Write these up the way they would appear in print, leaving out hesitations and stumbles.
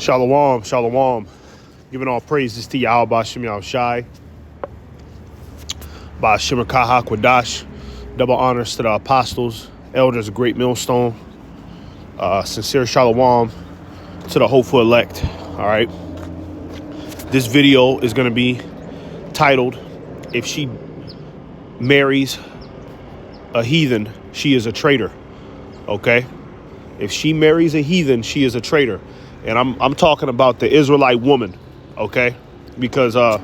Shalom, shalom. Giving all praises to Yahweh Ba'Shem Yahushai, Ba'Shem Kaha Kwadash. Double honors to the apostles, elders of Great Millstone. Sincere shalom to the hopeful elect. All right. This video is going to be titled, "If she marries a heathen, she is a traitor." Okay. If she marries a heathen, she is a traitor. And I'm talking about the Israelite woman, okay? Because, the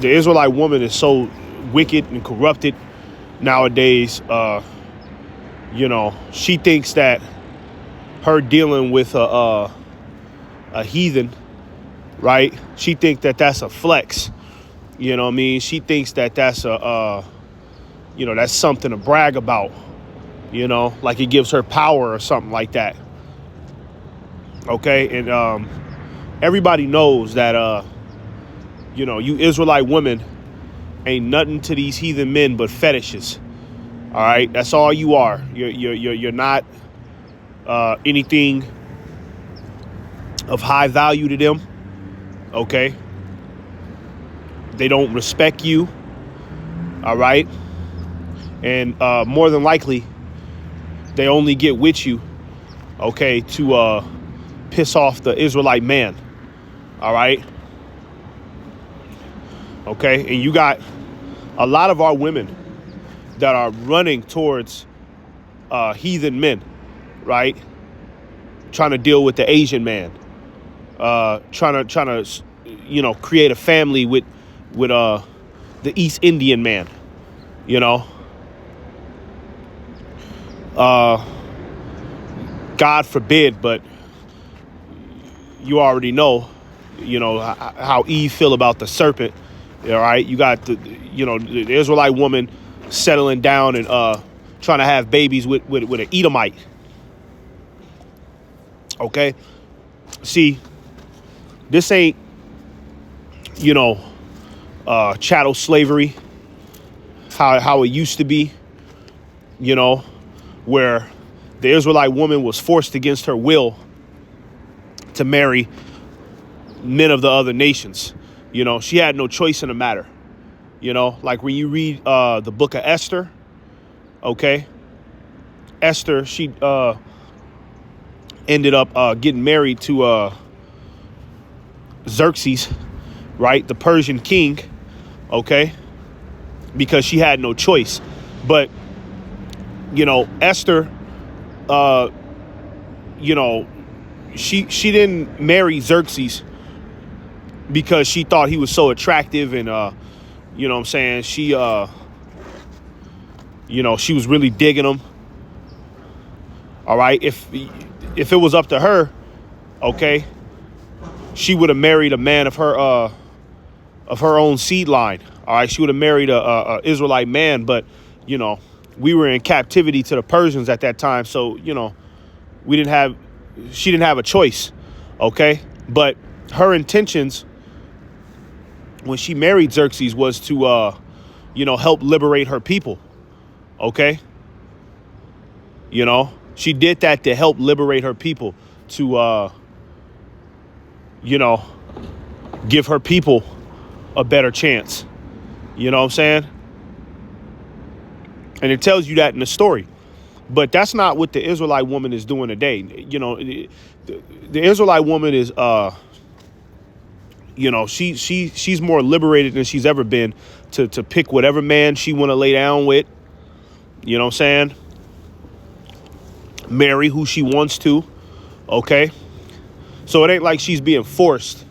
Israelite woman is so wicked and corrupted nowadays. She thinks that her dealing with a heathen, right? She thinks that that's a flex. You know what I mean? She thinks that that's that's something to brag about. Like it gives her power or something like that. Okay. And everybody knows that, you Israelite women ain't nothing to these heathen men but fetishes. All right. That's all you are. You're not anything of high value to them. Okay. They don't respect you. All right. And more than likely, they only get with you, okay, to piss off the Israelite man. All right. Okay. And you got a lot of our women that are running towards heathen men, right? Trying to deal with the Asian man, trying to create a family with the East Indian man, God forbid, but you already know, how Eve feel about the serpent. All right. You got the Israelite woman settling down and trying to have babies with an Edomite. Okay. See, this ain't, chattel slavery, how it used to be, where the Israelite woman was forced against her will to marry men of the other nations. She had no choice in the matter. Like when you read the book of Esther, okay, Esther, she ended up getting married to Xerxes, right, the Persian king, okay, because she had no choice. But Esther, she didn't marry Xerxes because she thought he was so attractive and, she, she was really digging him. All right. If it was up to her, okay, she would have married a man of her own seed line. All right. She would have married a Israelite man, but, we were in captivity to the Persians at that time. So, she didn't have a choice. Okay. But her intentions when she married Xerxes was to, help liberate her people. Okay. She did that to help liberate her people, to, give her people a better chance. You know what I'm saying? And it tells you that in the story. But that's not what the Israelite woman is doing today. The Israelite woman is, she's more liberated than she's ever been to pick whatever man she want to lay down with. You know what I'm saying? Marry who she wants to. Okay. So it ain't like she's being forced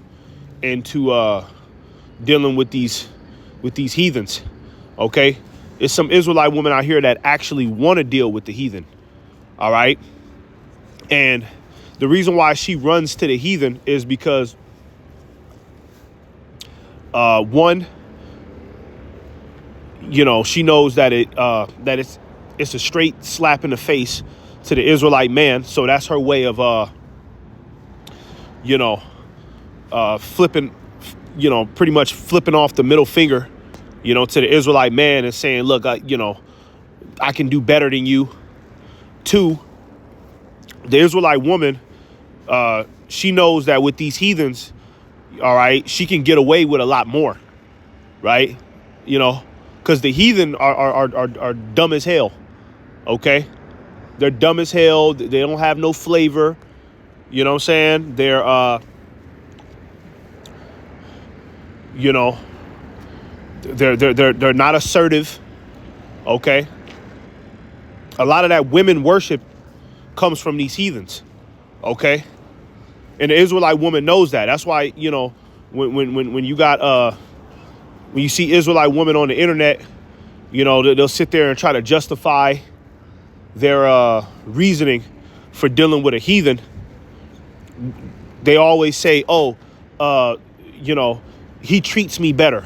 into dealing with these heathens. Okay. It's some Israelite women out here that actually want to deal with the heathen. All right. And the reason why she runs to the heathen is because one, she knows that it's a straight slap in the face to the Israelite man. So that's her way of flipping, pretty much flipping off the middle finger, to the Israelite man and saying, look, I can do better than you. Two, the Israelite woman She knows that with these heathens, all right, she can get away with a lot more, right? You know, because the heathen are dumb as hell, okay? They're dumb as hell. They don't have no flavor. You know what I'm saying? They're, you know, they're not assertive, okay? A lot of that women worship comes from these heathens, okay? And the Israelite woman knows that. That's why, you know, when you got when you see Israelite women on the internet, you know, they'll sit there and try to justify their reasoning for dealing with a heathen. They always say, oh, you know, he treats me better.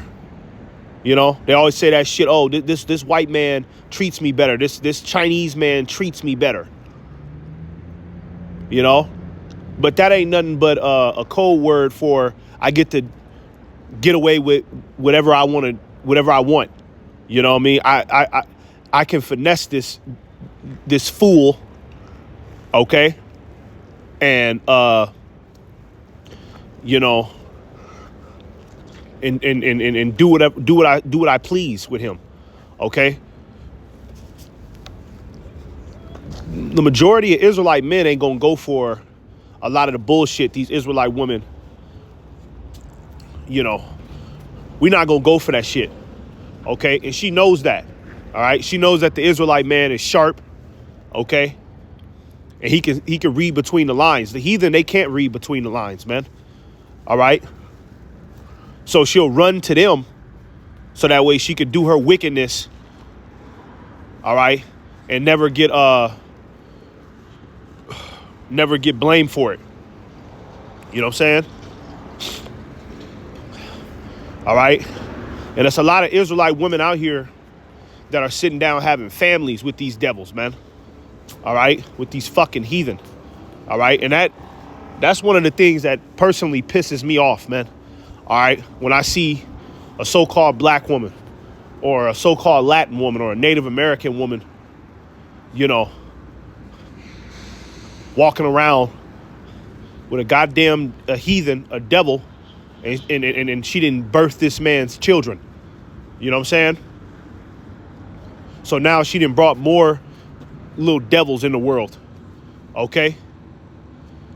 You know, they always say that shit. Oh, this white man treats me better. This Chinese man treats me better. You know, but that ain't nothing but a code word for I get to get away with whatever I want to, whatever I want. You know what I mean? I can finesse this fool, okay? And you know, and do what I please with him, okay? The majority of Israelite men ain't gonna go for a lot of the bullshit these Israelite women, you know, we're not gonna go for that shit, okay? And she knows that, all right? She knows that the Israelite man is sharp, okay? And he can read between the lines. The heathen, they can't read between the lines, man, all right? So she'll run to them so that way she could do her wickedness, all right, and never get blamed for it. You know what I'm saying? All right. And there's a lot of Israelite women out here that are sitting down having families with these devils, man. All right. With these fucking heathen. All right. And that's one of the things that personally pisses me off, man. All right. When I see a so-called black woman or a so-called Latin woman or a Native American woman, you know, walking around with a goddamn heathen, a devil, and she didn't birth this man's children. You know what I'm saying? So now she done brought more little devils in the world. Okay?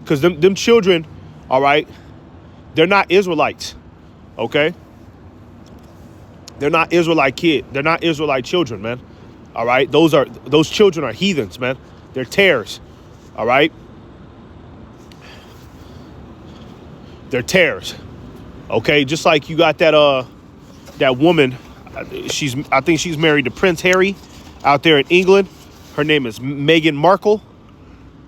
Because them children, all right, they're not Israelites. Okay? They're not Israelite kids. They're not Israelite children, man. All right? Those children are heathens, man. They're tares. All right? They're tares. Okay? Just like you got that woman, I think she's married to Prince Harry out there in England. Her name is Meghan Markle.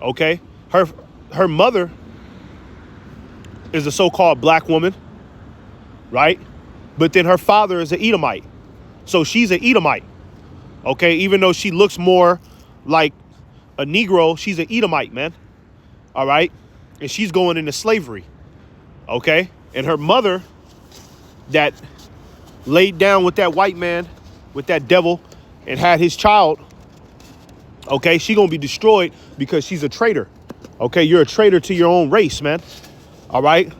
Okay? Her mother is a so-called black woman, right? But then her father is an Edomite. So she's an Edomite. Okay? Even though she looks more like a Negro, she's an Edomite, man. All right? And she's going into slavery. Okay? And her mother that laid down with that white man, with that devil, and had his child, okay, she gonna be destroyed because she's a traitor. Okay? You're a traitor to your own race, man. All right?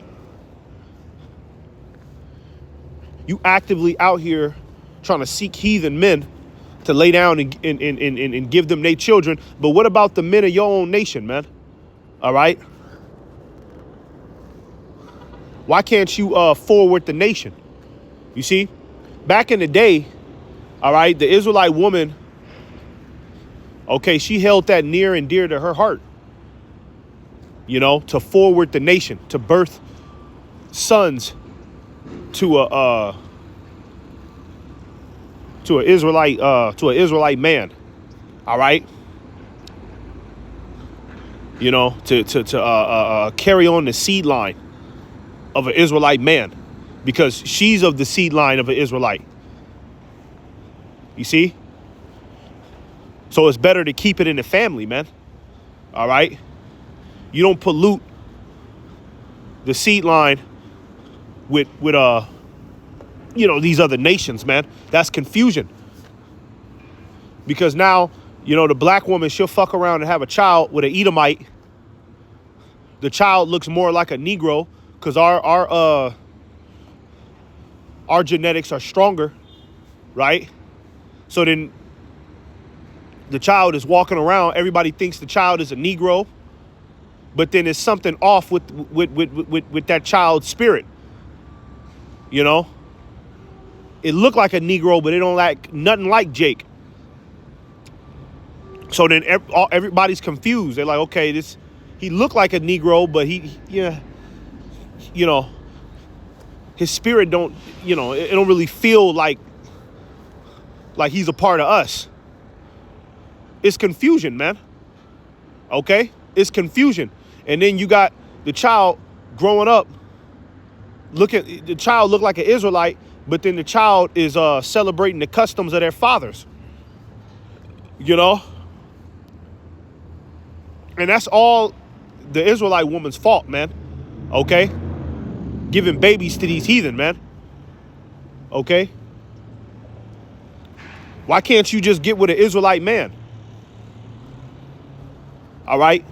You actively out here trying to seek heathen men to lay down and give them their children. But what about the men of your own nation, man? All right? Why can't you forward the nation? You see, back in the day, all right, the Israelite woman, okay, she held that near and dear to her heart, you know, to forward the nation, to birth sons to an Israelite man. All right. You know, to carry on the seed line of an Israelite man, because she's of the seed line of an Israelite. You see? So it's better to keep it in the family, man. All right? You don't pollute the seed line with you know, these other nations, man. That's confusion. Because now, you know, the black woman, she'll fuck around and have a child with an Edomite. the child looks more like a Negro because our genetics are stronger, right? So then the child is walking around. Everybody thinks the child is a Negro, but then there's something off with that child's spirit. You know, it looked like a Negro, but it don't like nothing like Jake. So then everybody's confused. They're like, okay, he looked like a Negro, but his spirit don't, it don't really feel like he's a part of us. It's confusion, man. Okay? It's confusion. And then you got the child growing up. The child look like an Israelite, but then the child is celebrating the customs of their fathers. And that's all the Israelite woman's fault, man. Okay? Giving babies to these heathen, man. Okay? Why can't you just get with an Israelite man? All right?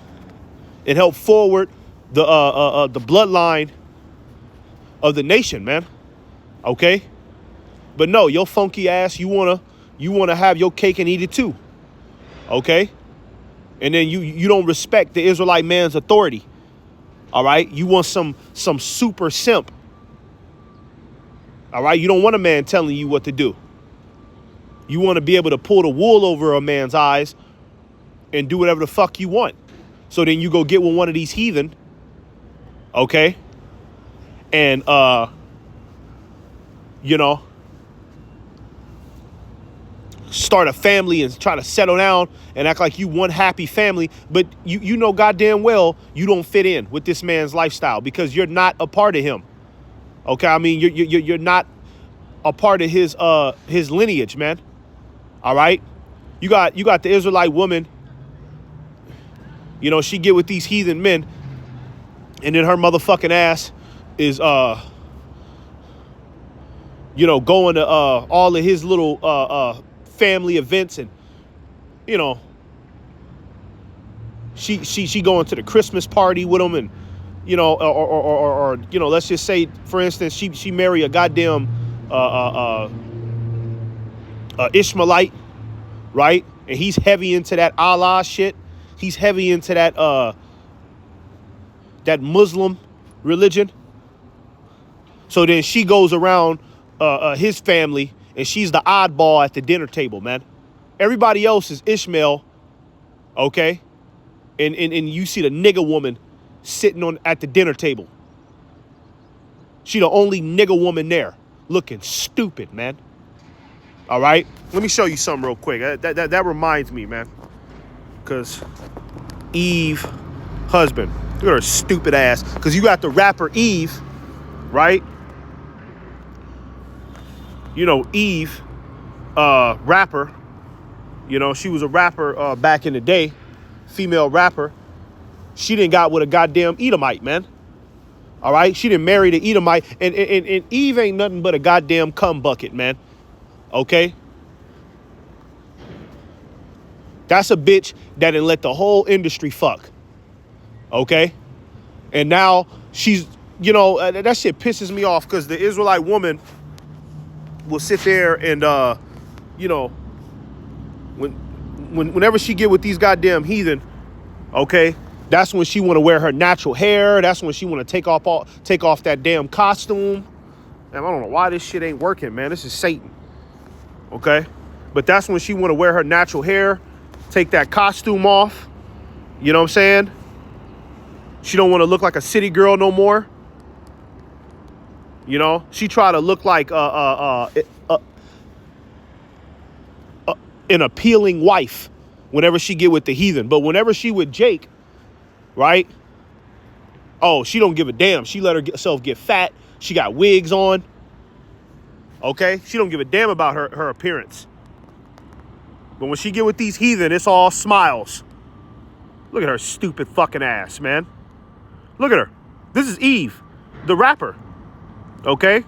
It helped forward the bloodline of the nation, man. Okay? But no, your funky ass, you wanna have your cake and eat it too. Okay? And then you don't respect the Israelite man's authority. All right? You want some super simp. All right? You don't want a man telling you what to do. You want to be able to pull the wool over a man's eyes and do whatever the fuck you want. So then you go get with one of these heathen, okay? And, start a family and try to settle down and act like you one happy family. But you know goddamn well you don't fit in with this man's lifestyle because you're not a part of him. Okay? I mean, you're not a part of his lineage, man. All right? You got the Israelite woman. She get with these heathen men, and then her motherfucking ass is going to all of his little family events, and she going to the Christmas party with him, and or let's just say, for instance, she marry a goddamn Ishmaelite, right? And he's heavy into that Allah shit. He's heavy into that Muslim religion. So then she goes around his family, and she's the oddball at the dinner table, man. Everybody else is Ishmael, okay? And you see the nigger woman sitting at the dinner table. She the only nigger woman there, looking stupid, man. All right? Let me show you something real quick. That reminds me, man. Because Eve, husband. Look at her stupid ass. Because you got the rapper Eve, right? Eve, rapper. She was a rapper back in the day. Female rapper. She didn't got with a goddamn Edomite, man. All right? She didn't marry the Edomite. And Eve ain't nothing but a goddamn cum bucket, man. Okay? That's a bitch that didn't let the whole industry fuck. Okay? And now she's, that shit pisses me off because the Israelite woman will sit there and, whenever she get with these goddamn heathen, okay, that's when she want to wear her natural hair. That's when she want to take off that damn costume. And I don't know why this shit ain't working, man. This is Satan. Okay? But that's when she want to wear her natural hair, take that costume off. You know what I'm saying? She don't want to look like a city girl no more. She try to look like an appealing wife whenever she get with the heathen. But whenever she with Jake, right? Oh, she don't give a damn. She let herself get fat. She got wigs on. Okay? She don't give a damn about her appearance. But when she get with these heathen, it's all smiles. Look at her stupid fucking ass, man. Look at her. This is Eve, the rapper. Okay?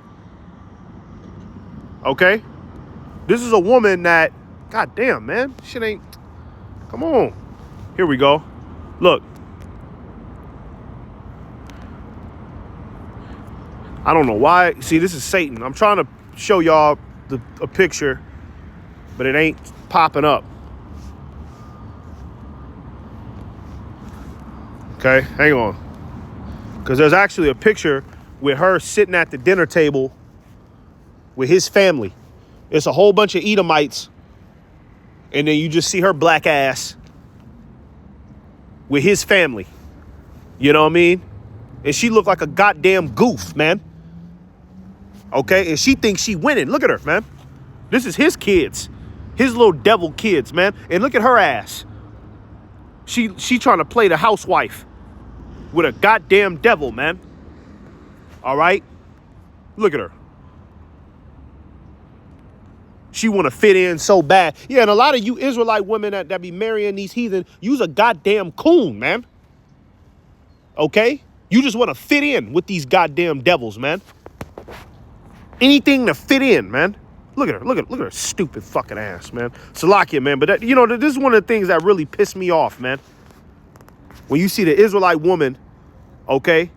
Okay? This is a woman that, god damn, man. Shit ain't, come on. Here we go. Look. I don't know why. See, this is Satan. I'm trying to show y'all a picture, but it ain't popping up. Okay, hang on. Because there's actually a picture with her sitting at the dinner table with his family. It's a whole bunch of Edomites. And then you just see her black ass with his family. You know what I mean? And she looked like a goddamn goof, man. Okay, and she thinks she winning. Look at her, man. This is his kids. His little devil kids, man. And look at her ass. She trying to play the housewife with a goddamn devil, man. All right? Look at her. She want to fit in so bad. Yeah, and a lot of you Israelite women that be marrying these heathen, you's a goddamn coon, man. Okay? You just want to fit in with these goddamn devils, man. Anything to fit in, man. Look at her. Look at her stupid fucking ass, man. Salakia, man. But, this is one of the things that really pissed me off, man. When you see the Israelite woman, okay,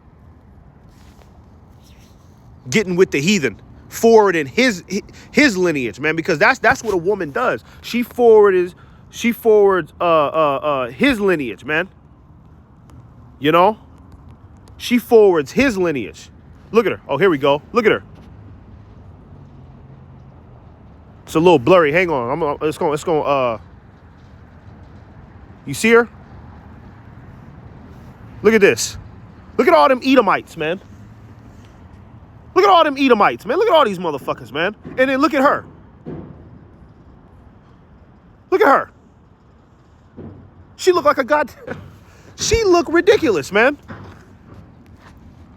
getting with the heathen, forwarding his lineage, man, because that's what a woman does. She forwards his lineage, man. You know? She forwards his lineage. Look at her. Oh, here we go. Look at her. It's a little blurry. Hang on. It's going you see her? Look at this. Look at all them Edomites, man. Look at all them Edomites, man. Look at all these motherfuckers, man. And then look at her. Look at her. She look like a god. She look ridiculous, man.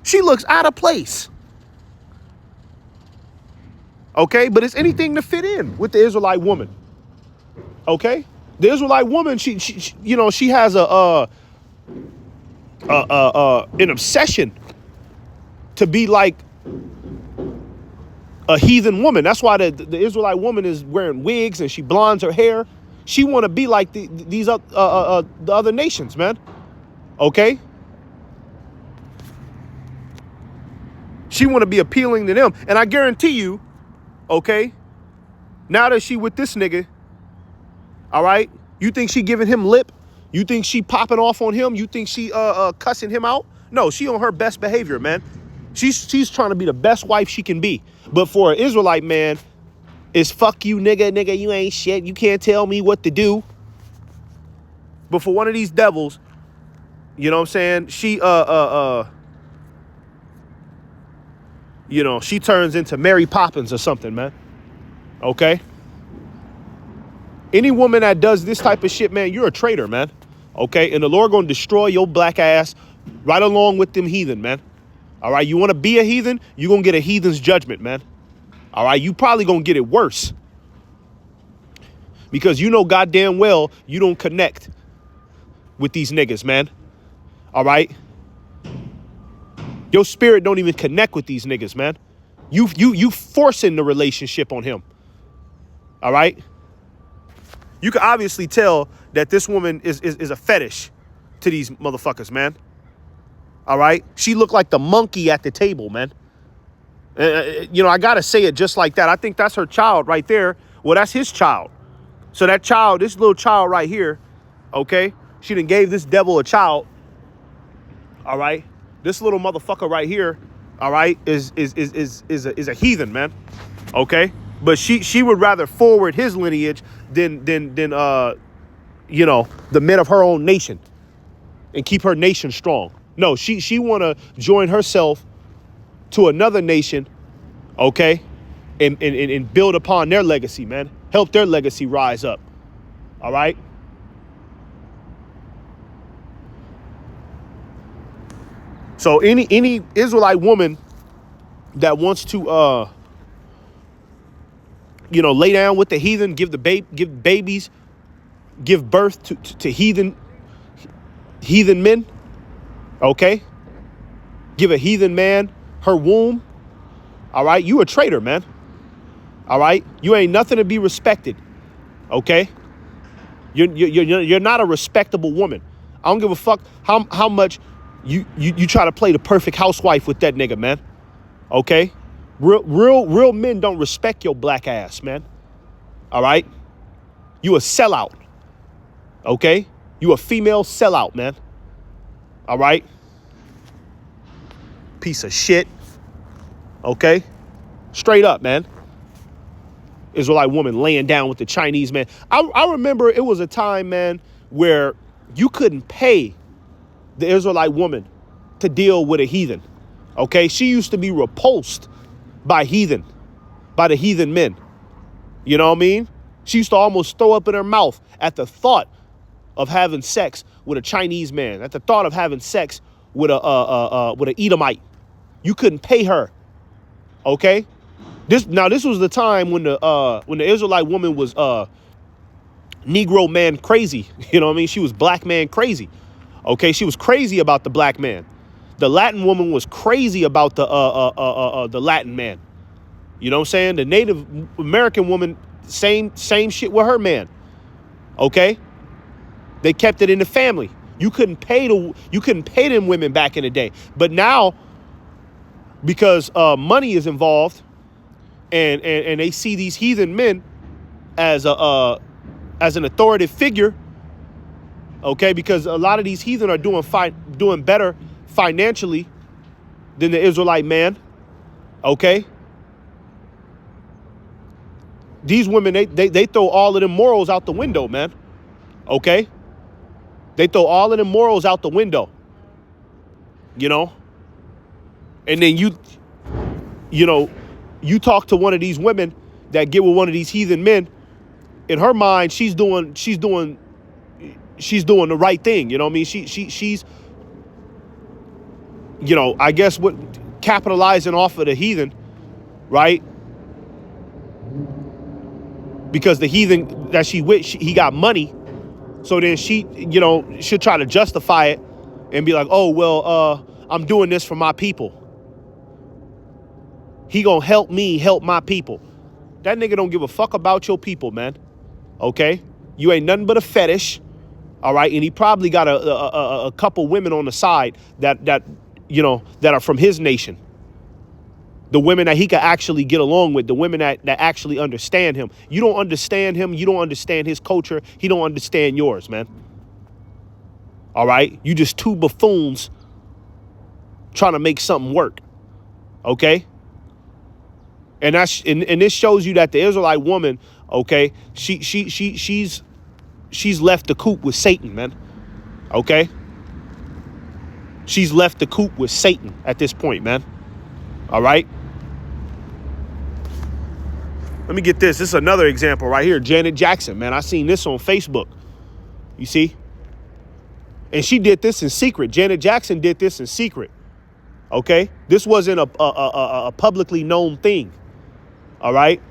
She looks out of place. Okay, but it's anything to fit in with the Israelite woman. Okay, the Israelite woman, she has an obsession to be like a heathen woman. That's why the Israelite woman is wearing wigs and she blondes her hair. She want to be like the other nations, man. Okay, she want to be appealing to them, and I guarantee you. Okay, now that she with this nigga, all right, you think she giving him lip? You think she popping off on him? You think she cussing him out? No, she on her best behavior, man. She's trying to be the best wife she can be. But for an Israelite man, it's fuck you, nigga, you ain't shit. You can't tell me what to do. But for one of these devils, you know what I'm saying? She she turns into Mary Poppins or something, man. Okay? Any woman that does this type of shit, man, you're a traitor, man. Okay? And the Lord gonna destroy your black ass right along with them heathen, man. All right? You want to be a heathen? You're gonna get a heathen's judgment, man. All right? You probably gonna get it worse. Because you know goddamn well you don't connect with these niggas, man. All right? Your spirit don't even connect with these niggas, man. You forcing the relationship on him. All right? You can obviously tell that this woman is a fetish to these motherfuckers, man. All right? She looked like the monkey at the table, man. I got to say it just like that. I think that's her child right there. Well, that's his child. So that child, this little child right here, okay? She done gave this devil a child. All right? This little motherfucker right here, all right, is a heathen, man. Okay? But she would rather forward his lineage than the men of her own nation and keep her nation strong. No, she want to join herself to another nation, okay, and build upon their legacy, man. Help their legacy rise up. All right? So any Israelite woman that wants to lay down with the heathen, give babies, give birth to heathen men, okay? Give a heathen man her womb. All right, you a traitor, man. All right, you ain't nothing to be respected. Okay, you're not a respectable woman. I don't give a fuck how much you try to play the perfect housewife with that nigga, man. Okay? Real men don't respect your black ass, man. All right? You a sellout. Okay? You a female sellout, man. All right? Piece of shit. Okay? Straight up, man. Israelite woman laying down with the Chinese man. I remember it was a time, man, where you couldn't pay the Israelite woman to deal with a heathen. Okay? She used to be repulsed by the heathen men. You know what I mean? She used to almost throw up in her mouth at the thought of having sex with a Chinese man, at the thought of having sex with an Edomite. You couldn't pay her. Okay? This was the time when the Israelite woman was Negro man crazy. You know what I mean? She was black man crazy. Okay, she was crazy about the black man. The Latin woman was crazy about the Latin man. You know what I'm saying? The Native American woman, same shit with her man. Okay? They kept it in the family. You couldn't pay them women back in the day. But now, because money is involved, and they see these heathen men as an authoritative figure, okay? Because a lot of these heathen are doing better financially than the Israelite man, okay? These women, they throw all of them morals out the window, man, okay? They throw all of them morals out the window, you know? And then you talk to one of these women that get with one of these heathen men, in her mind, she's doing the right thing. You know what I mean? She's, you know, I guess what, capitalizing off of the heathen, right? Because the heathen that she with, he got money. So then she, you know, she'll try to justify it and be like, oh, well, I'm doing this for my people. He gonna help me help my people. That nigga don't give a fuck about your people, man. Okay? You ain't nothing but a fetish. All right? And he probably got a couple women on the side that you know, that are from his nation. The women that he can actually get along with, the women that actually understand him. You don't understand him. You don't understand his culture. He don't understand yours, man. All right? You just two buffoons trying to make something work. Okay? And and this shows you that the Israelite woman, okay, she's left the coop with Satan, man. Okay? She's left the coop with Satan at this point, man. All right? Let me get this. This is another example right here. Janet Jackson, man. I seen this on Facebook. You see? And she did this in secret. Janet Jackson did this in secret. Okay? This wasn't a publicly known thing. All right?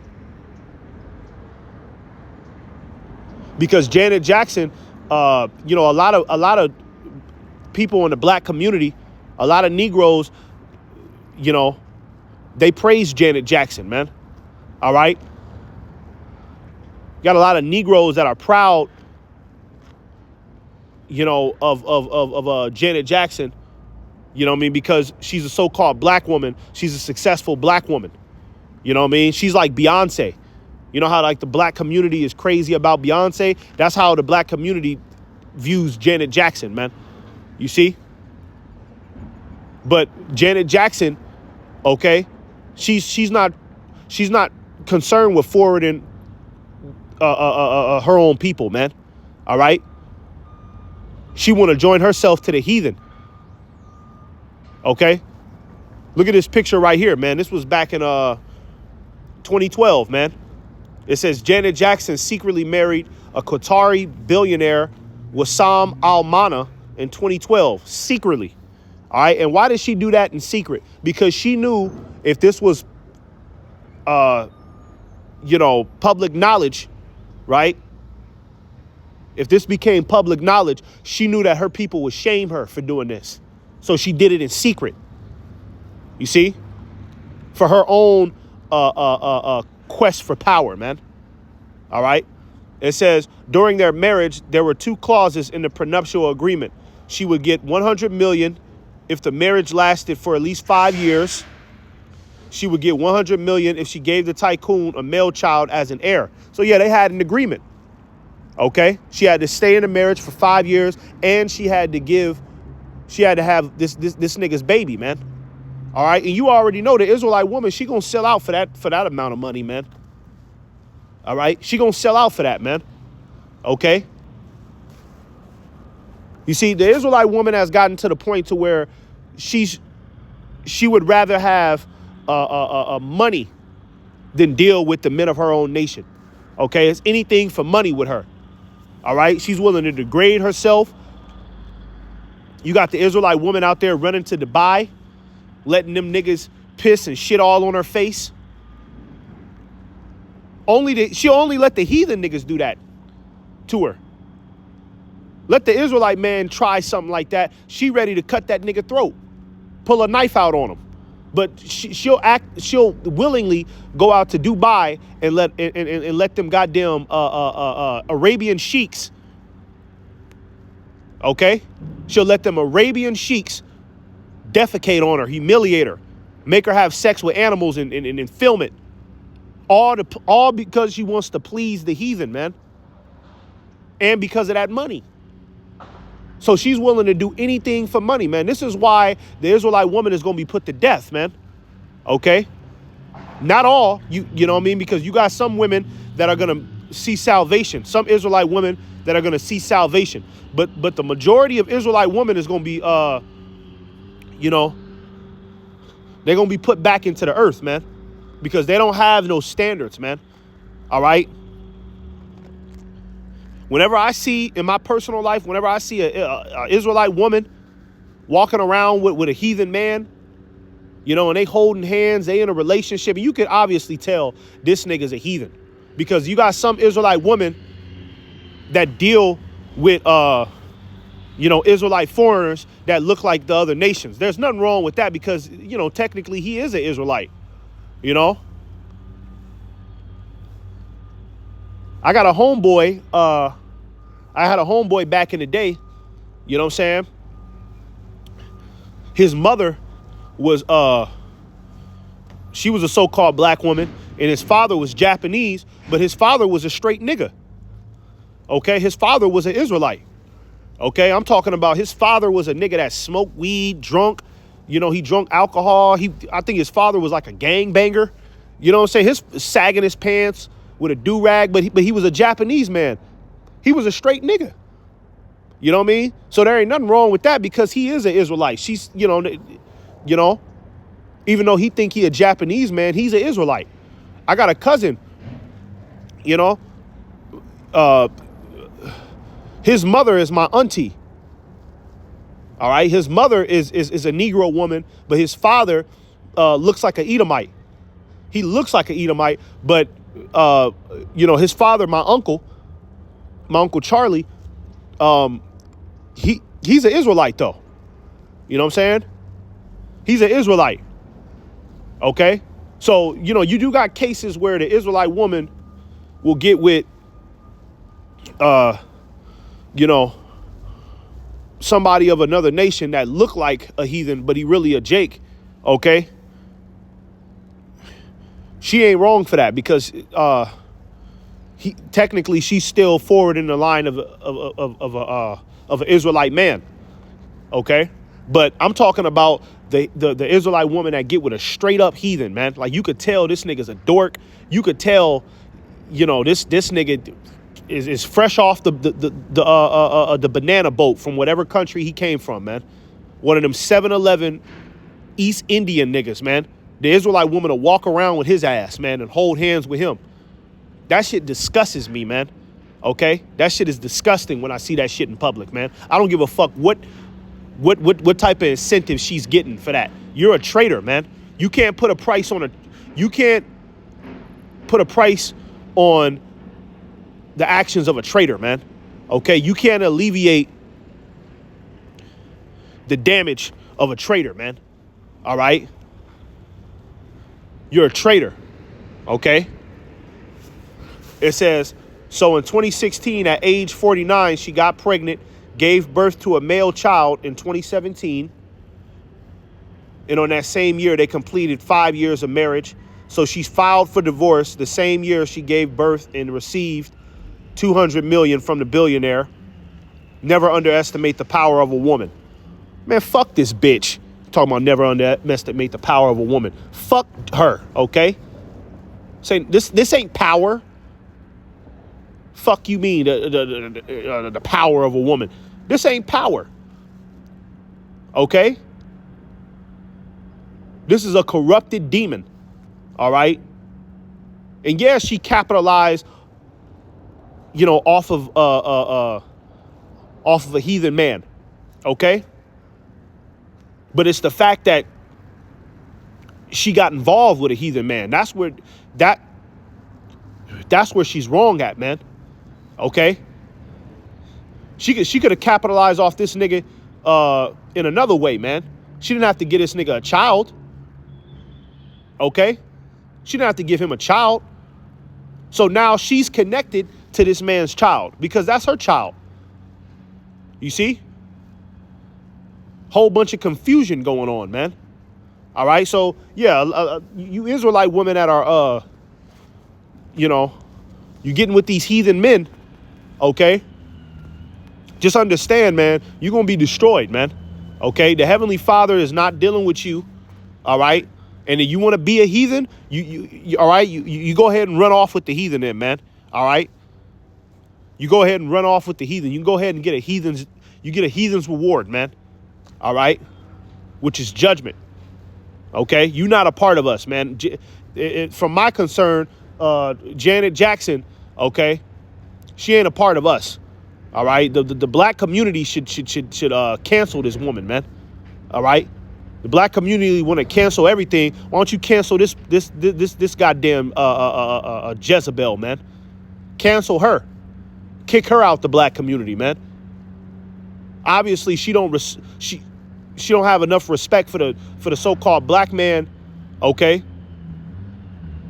Because Janet Jackson, you know, a lot of people in the black community, a lot of Negroes, you know, they praise Janet Jackson, man. All right? Got a lot of Negroes that are proud, you know, of Janet Jackson, you know what I mean? Because she's a so-called black woman. She's a successful black woman. You know what I mean? She's like Beyonce. You know how like the black community is crazy about Beyonce? That's how the black community views Janet Jackson, man. You see? But Janet Jackson, okay, she's not concerned with forwarding her own people, man. All right? She want to join herself to the heathen. Okay? Look at this picture right here, man. This was back in 2012, man. It says Janet Jackson secretly married a Qatari billionaire, Wissam Al-Mana, in 2012. Secretly. All right. And why did she do that in secret? Because she knew if this was, you know, public knowledge, right? If this became public knowledge, she knew that her people would shame her for doing this. So she did it in secret. You see? For her own quest for power, man. All right? It says, during their marriage, there were two clauses in the prenuptial agreement. She would get $100 million if the marriage lasted for at least 5 years, she would get 100 million if she gave the tycoon a male child as an heir. So yeah, they had an agreement. Okay, she had to stay in the marriage for 5 years, and she had to have this nigga's baby, man. All right, and you already know the Israelite woman, she gonna sell out for that amount of money, man. All right, she gonna sell out for that, man. Okay. You see, the Israelite woman has gotten to the point to where she would rather have money than deal with the men of her own nation. Okay, it's anything for money with her. All right, she's willing to degrade herself. You got the Israelite woman out there running to Dubai, letting them niggas piss and shit all on her face. She only let the heathen niggas do that to her. Let the Israelite man try something like that. She ready to cut that nigga throat, pull a knife out on him. But she'll willingly go out to Dubai and let them goddamn Arabian sheiks. Okay, she'll let them Arabian sheiks defecate on her, humiliate her, make her have sex with animals and film it. All because she wants to please the heathen, man. And because of that money. So she's willing to do anything for money, man. This is why the Israelite woman is going to be put to death, man. Okay? Not all, you know what I mean? Because you got some women that are going to see salvation. Some Israelite women that are going to see salvation. But the majority of Israelite women is going to be, they're going to be put back into the earth, man. Because they don't have no standards, man. All right? Whenever I see, in my personal life, whenever I see a Israelite woman walking around with a heathen man, and they holding hands, they in a relationship, and you can obviously tell this nigga's a heathen. Because you got some Israelite women that deal with, Israelite foreigners that look like the other nations. There's nothing wrong with that because, technically he is an Israelite, I got a homeboy, I had a homeboy back in the day, you know what I'm saying? His mother was, she was a so-called black woman, and his father was Japanese, but his father was a straight nigga. Okay, his father was an Israelite. Okay, I'm talking about his father was a nigga that smoked weed, drunk, he drunk alcohol. I think his father was like a gangbanger. You know what I'm saying? His sagging his pants with a do-rag, but he was a Japanese man. He was a straight nigga. You know what I mean? So there ain't nothing wrong with that because he is an Israelite. She's, even though he think he a Japanese man, he's an Israelite. I got a cousin, his mother is my auntie. All right. His mother is a Negro woman, but his father looks like an Edomite. He looks like an Edomite, but his father, my uncle Charlie, he's an Israelite though. You know what I'm saying? He's an Israelite. Okay. So, you do got cases where the Israelite woman will get with, somebody of another nation that look like a heathen, but he really a Jake. Okay. She ain't wrong for that because, technically she's still forward in the line of an Israelite man. Okay. But I'm talking about the Israelite woman that get with a straight up heathen, man. Like you could tell this nigga's a dork. You could tell, this nigga is fresh off the banana boat from whatever country he came from, man. One of them 7-Eleven East Indian niggas, man. The Israelite woman will walk around with his ass, man, and hold hands with him. That shit disgusts me, man. Okay? That shit is disgusting when I see that shit in public, man. I don't give a fuck what type of incentive she's getting for that. You're a traitor, man. You can't put a price on the actions of a traitor, man. Okay? You can't alleviate the damage of a traitor, man. All right? You're a traitor. Okay? It says, so in 2016, at age 49, she got pregnant, gave birth to a male child in 2017. And on that same year, they completed 5 years of marriage. So she filed for divorce the same year she gave birth and received $200 million from the billionaire. Never underestimate the power of a woman. Man, fuck this bitch. Talking about never underestimate the power of a woman. Fuck her, okay? Saying this ain't power. Fuck you mean the power of a woman. This ain't power. Okay? This is a corrupted demon. All right? And yeah, she capitalized, off of a heathen man. Okay? But it's the fact that she got involved with a heathen man. That's where she's wrong at, man. Okay? She could have capitalized off this nigga in another way, man. She didn't have to get this nigga a child. Okay? She didn't have to give him a child. So now she's connected to this man's child because that's her child. You see? Whole bunch of confusion going on, man. All right? So, yeah, you Israelite women that are, you getting with these heathen men, okay? Just understand, man, you're going to be destroyed, man. Okay? The Heavenly Father is not dealing with you, all right? And if you want to be a heathen, you all right, you go ahead and run off with the heathen then, man. All right? You go ahead and run off with the heathen. You can go ahead and get a heathen's reward, man. All right? Which is judgment. Okay? You're not a part of us, man. From my concern, Janet Jackson, okay, she ain't a part of us. All right? The black community should cancel this woman, man. All right? The black community want to cancel everything. Why don't you cancel this goddamn Jezebel, man? Cancel her. Kick her out the black community, man. Obviously, she don't have enough respect for the so-called black man, okay?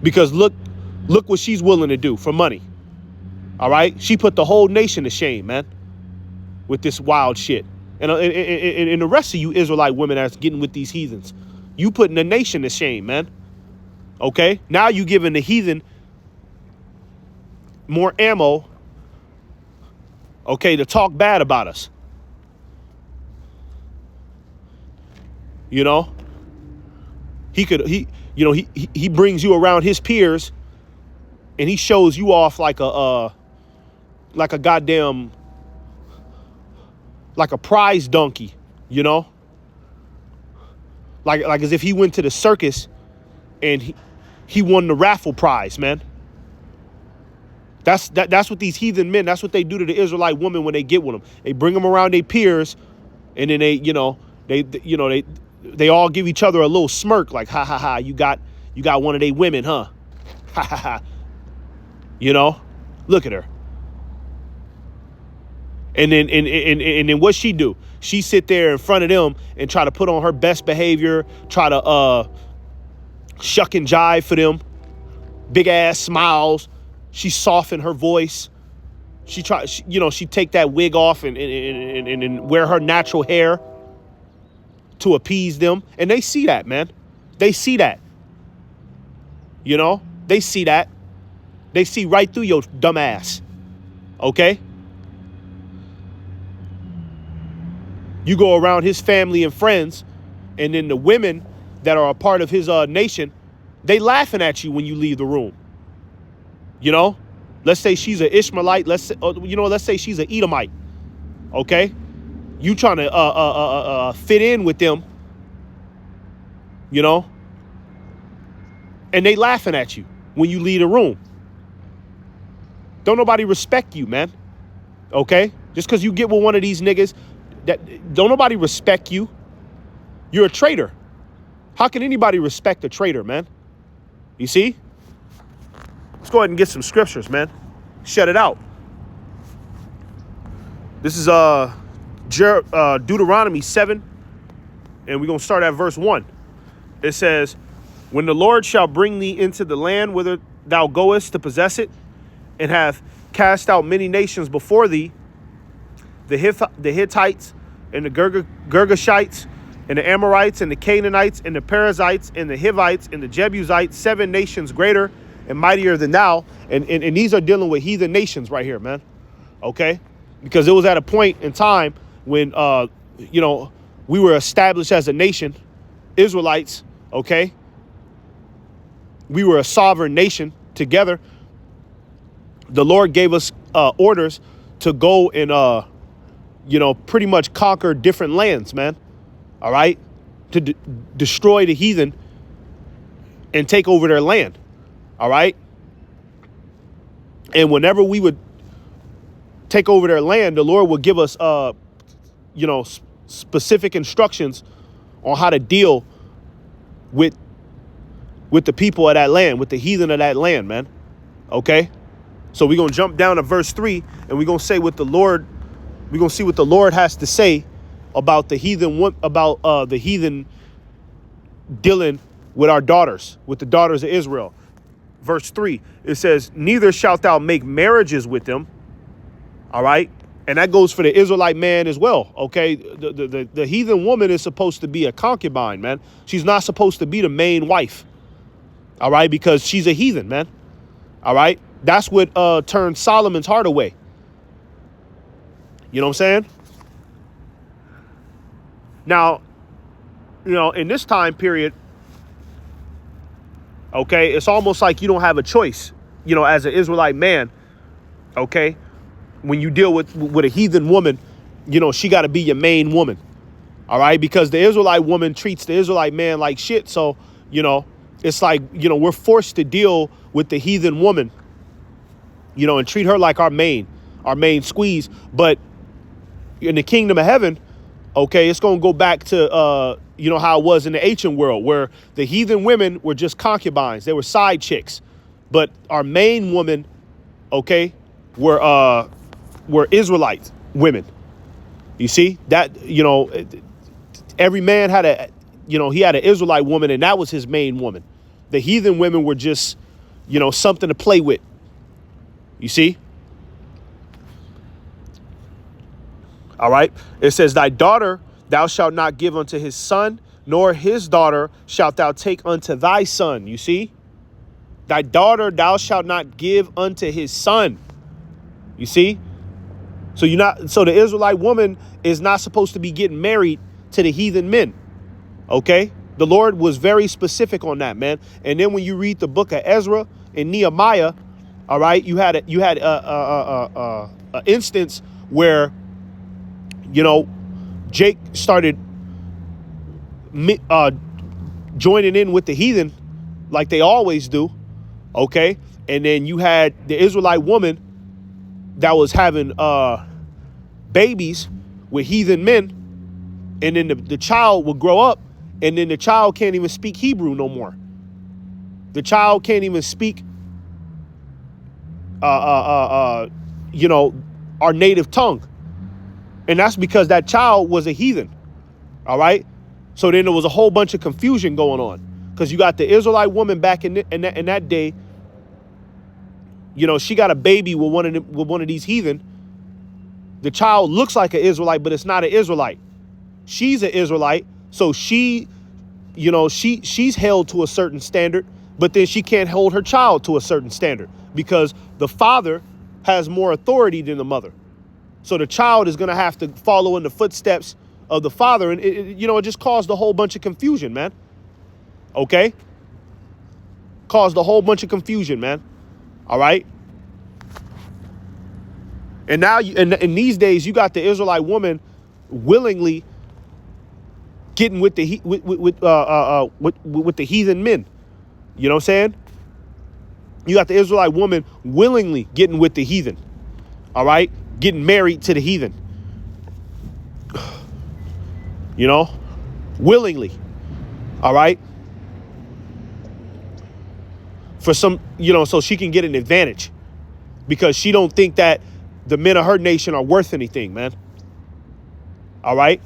Because look what she's willing to do for money. All right? She put the whole nation to shame, man, with this wild shit. And the rest of you Israelite women that's getting with these heathens, you putting the nation to shame, man. Okay? Now you giving the heathen more ammo, okay, to talk bad about us. He brings you around his peers and he shows you off like a goddamn, like a prize donkey, like as if he went to the circus and he won the raffle prize, man. That's what these heathen men, that's what they do to the Israelite woman when they get with them. They bring them around their peers and then they all give each other a little smirk like, ha ha ha, you got one of they women, huh? Ha ha ha. Look at her. And then what she do? She sit there in front of them and try to put on her best behavior, try to shuck and jive for them. Big ass smiles. She soften her voice. She take that wig off and wear her natural hair to appease them. And they see that, man. They see that. They see that. They see right through your dumb ass. Okay? You go around his family and friends, and then the women that are a part of his nation, they laughing at you when you leave the room. Let's say she's an Ishmaelite. Let's say she's an Edomite. Okay? You trying to fit in with them, and they laughing at you when you leave the room. Don't nobody respect you, man. Okay? Just because you get with one of these niggas, don't nobody respect you. You're a traitor. How can anybody respect a traitor, man? You see? Let's go ahead and get some scriptures, man. Shut it out. This is Deuteronomy 7, and we're going to start at verse 1. It says, when the Lord shall bring thee into the land whither thou goest to possess it, and hath cast out many nations before thee, the Hittites and the Girgashites and the Amorites, and the Canaanites, and the Perizzites, and the Hivites, and the Jebusites, 7 nations greater and mightier than thou. And these are dealing with heathen nations right here, man. Okay? Because it was at a point in time when, we were established as a nation, Israelites, okay? We were a sovereign nation together. The Lord gave us orders to go and, pretty much conquer different lands, man. All right? To destroy the heathen and take over their land. All right? And whenever we would take over their land, the Lord would give us, specific instructions on how to deal with the people of that land, with the heathen of that land, man. Okay? So we're going to jump down to verse 3 and we're going to say what the Lord, we're going to see what the Lord has to say about the heathen, the heathen dealing with our daughters, with the daughters of Israel. Verse 3, it says, neither shalt thou make marriages with them. All right. And that goes for the Israelite man as well. OK, the heathen woman is supposed to be a concubine, man. She's not supposed to be the main wife. All right. Because she's a heathen, man. All right. That's what turned Solomon's heart away. You know what I'm saying? Now, in this time period, okay, it's almost like you don't have a choice, as an Israelite man. Okay. When you deal with a heathen woman, she got to be your main woman. All right. Because the Israelite woman treats the Israelite man like shit. So, it's like, we're forced to deal with the heathen woman, and treat her like our main squeeze. But in the kingdom of heaven, okay, it's going to go back to, how it was in the ancient world where the heathen women were just concubines. They were side chicks. But our main woman, okay, were Israelite women. You see that, every man had he had an Israelite woman and that was his main woman. The heathen women were just, something to play with. You see? All right. It says, thy daughter thou shalt not give unto his son, nor his daughter shalt thou take unto thy son. You see? Thy daughter thou shalt not give unto his son. You see? So the Israelite woman is not supposed to be getting married to the heathen men. Okay? The Lord was very specific on that, man. And then when you read the book of Ezra and Nehemiah, all right, you had a instance where, Jake started joining in with the heathen like they always do. Okay? And then you had the Israelite woman that was having babies with heathen men, and then the child will grow up, and then the child can't even speak Hebrew no more. The child can't even speak, our native tongue, and that's because that child was a heathen. All right, so then there was a whole bunch of confusion going on because you got the Israelite woman back in that day. She got a baby with one of these heathen. The child looks like an Israelite, but it's not an Israelite. She's an Israelite, so she's held to a certain standard, but then she can't hold her child to a certain standard because the father has more authority than the mother. So the child is going to have to follow in the footsteps of the father, and it just caused a whole bunch of confusion, man. Okay? Caused a whole bunch of confusion, man. All right. And now in these days, you got the Israelite woman willingly getting with the heathen men. You know what I'm saying? You got the Israelite woman willingly getting with the heathen. All right. Getting married to the heathen. Willingly. All right. For some, so she can get an advantage because she don't think that the men of her nation are worth anything, man. All right.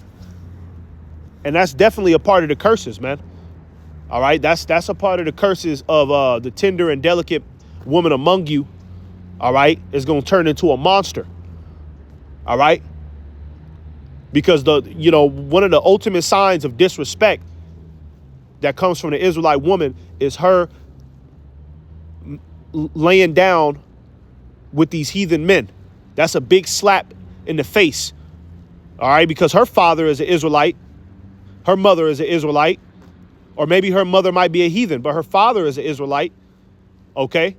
And that's definitely a part of the curses, man. All right. That's a part of the curses of the tender and delicate woman among you. All right. Is going to turn into a monster. All right. Because one of the ultimate signs of disrespect that comes from the Israelite woman is her laying down with these heathen men. That's a big slap in the face. All right, because her father is an Israelite, her mother is an Israelite, or maybe her mother might be a heathen, but her father is an Israelite. Okay.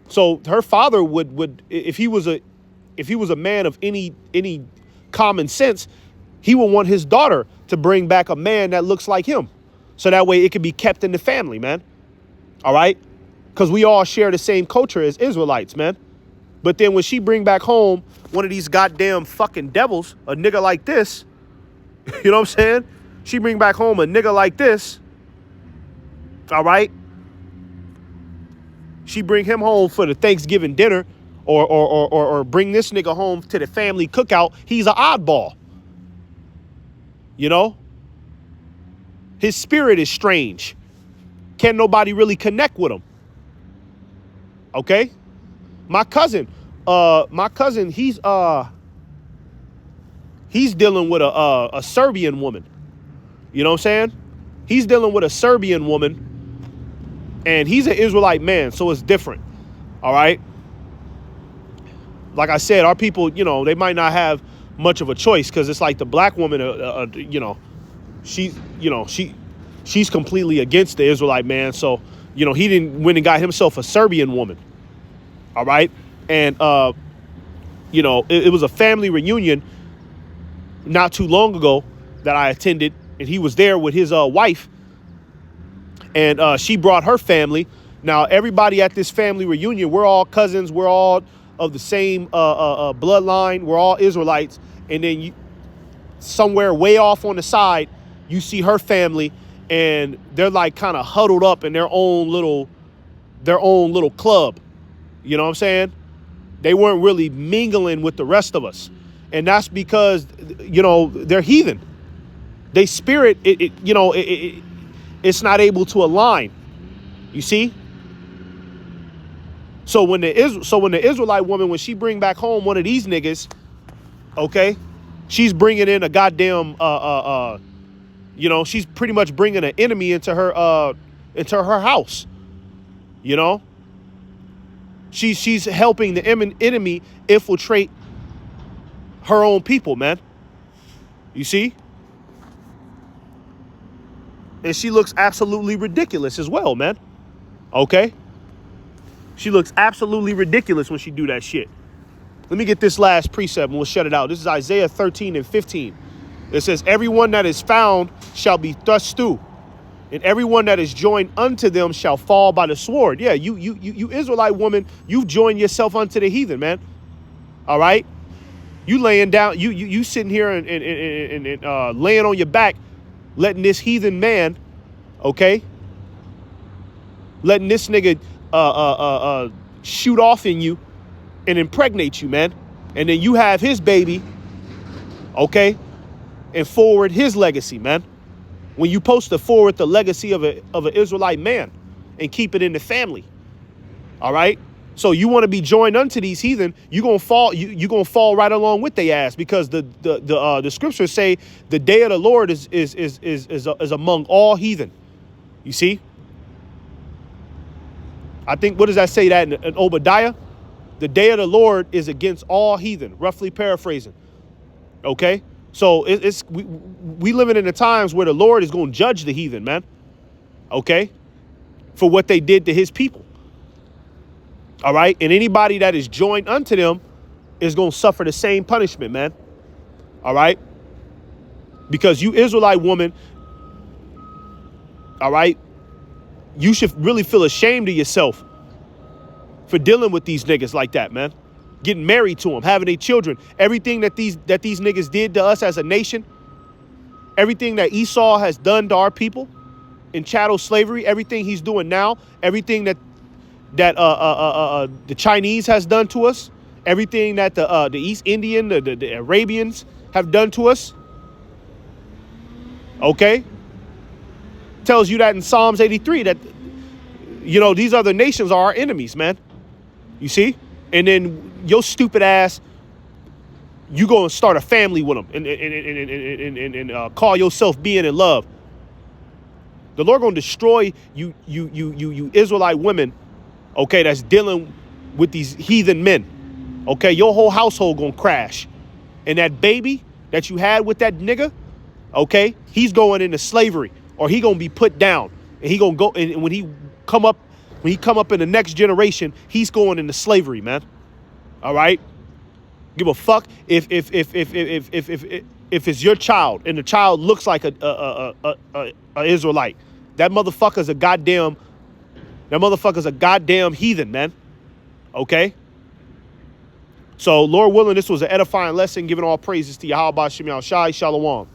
So her father would if he was a man of any common sense, he would want his daughter to bring back a man that looks like him. So that way it can be kept in the family, man. All right. Because we all share the same culture as Israelites, man. But then when she bring back home one of these goddamn fucking devils, a nigga like this, you know what I'm saying? She bring back home a nigga like this. All right. She bring him home for the Thanksgiving dinner or bring this nigga home to the family cookout. He's an oddball. You know? His spirit is strange. Can't nobody really connect with him. Okay? My cousin, he's dealing with a Serbian woman. You know what I'm saying? He's dealing with a Serbian woman. And he's an Israelite man, so it's different. All right. Like I said, our people, they might not have much of a choice because it's like the black woman, she's completely against the Israelite man. So, he didn't went and got himself a Serbian woman. All right. And, it was a family reunion not too long ago that I attended, and he was there with his wife. And she brought her family. Now, everybody at this family reunion, we're all cousins. We're all of the same bloodline. We're all Israelites. And then somewhere way off on the side, you see her family, and they're like kind of huddled up in their own little club. You know what I'm saying? They weren't really mingling with the rest of us. And that's because, they're heathen. They spirit, it's not able to align. You see? So when the Israelite woman, when she bring back home one of these niggas, okay, she's bringing in a goddamn she's pretty much bringing an enemy into her house. She's helping the enemy infiltrate her own people, man. You see? And she looks absolutely ridiculous as well, man. Okay? She looks absolutely ridiculous when she do that shit. Let me get this last precept and we'll shut it out. This is Isaiah 13:15. It says, everyone that is found shall be thrust through, and everyone that is joined unto them shall fall by the sword. Yeah, you Israelite woman, you've joined yourself unto the heathen, man. All right? You laying down, you sitting here and laying on your back, letting this heathen man, okay, letting this nigga shoot off in you and impregnate you, man. And then you have his baby, okay, and forward his legacy, man. When you supposed to forward the legacy of an Israelite man and keep it in the family. All right? So you want to be joined unto these heathen, you're gonna fall, you're gonna fall right along with their ass, because the scriptures say the day of the Lord is among all heathen. You see? I think, what does that say that in Obadiah? The day of the Lord is against all heathen, roughly paraphrasing. Okay? So we living in the times where the Lord is going to judge the heathen, man. Okay? For what they did to his people. All right? And anybody that is joined unto them is going to suffer the same punishment, man. All right? Because you Israelite woman, all right, you should really feel ashamed of yourself for dealing with these niggas like that, man. Getting married to them, having their children, everything that these niggas did to us as a nation, everything that Esau has done to our people in chattel slavery, everything he's doing now, everything that the Chinese has done to us, everything that the East Indian, the Arabians have done to us. Okay? Tells you that in Psalms 83 that, these other nations are our enemies, man. You see? And then your stupid ass you go and start a family with them and call yourself being in love. The Lord gonna destroy you Israelite women, okay, that's dealing with these heathen men. Okay, your whole household gonna crash. And that baby that you had with that nigga, okay, he's going into slavery, or he gonna be put down. And he gonna go, and when he come up in the next generation, he's going into slavery, man. All right? Give a fuck if it's your child and the child looks like a Israelite. That motherfucker's a goddamn heathen, man. Okay? So, Lord willing, this was an edifying lesson, giving all praises to Yahweh Shem Shai. Shalom.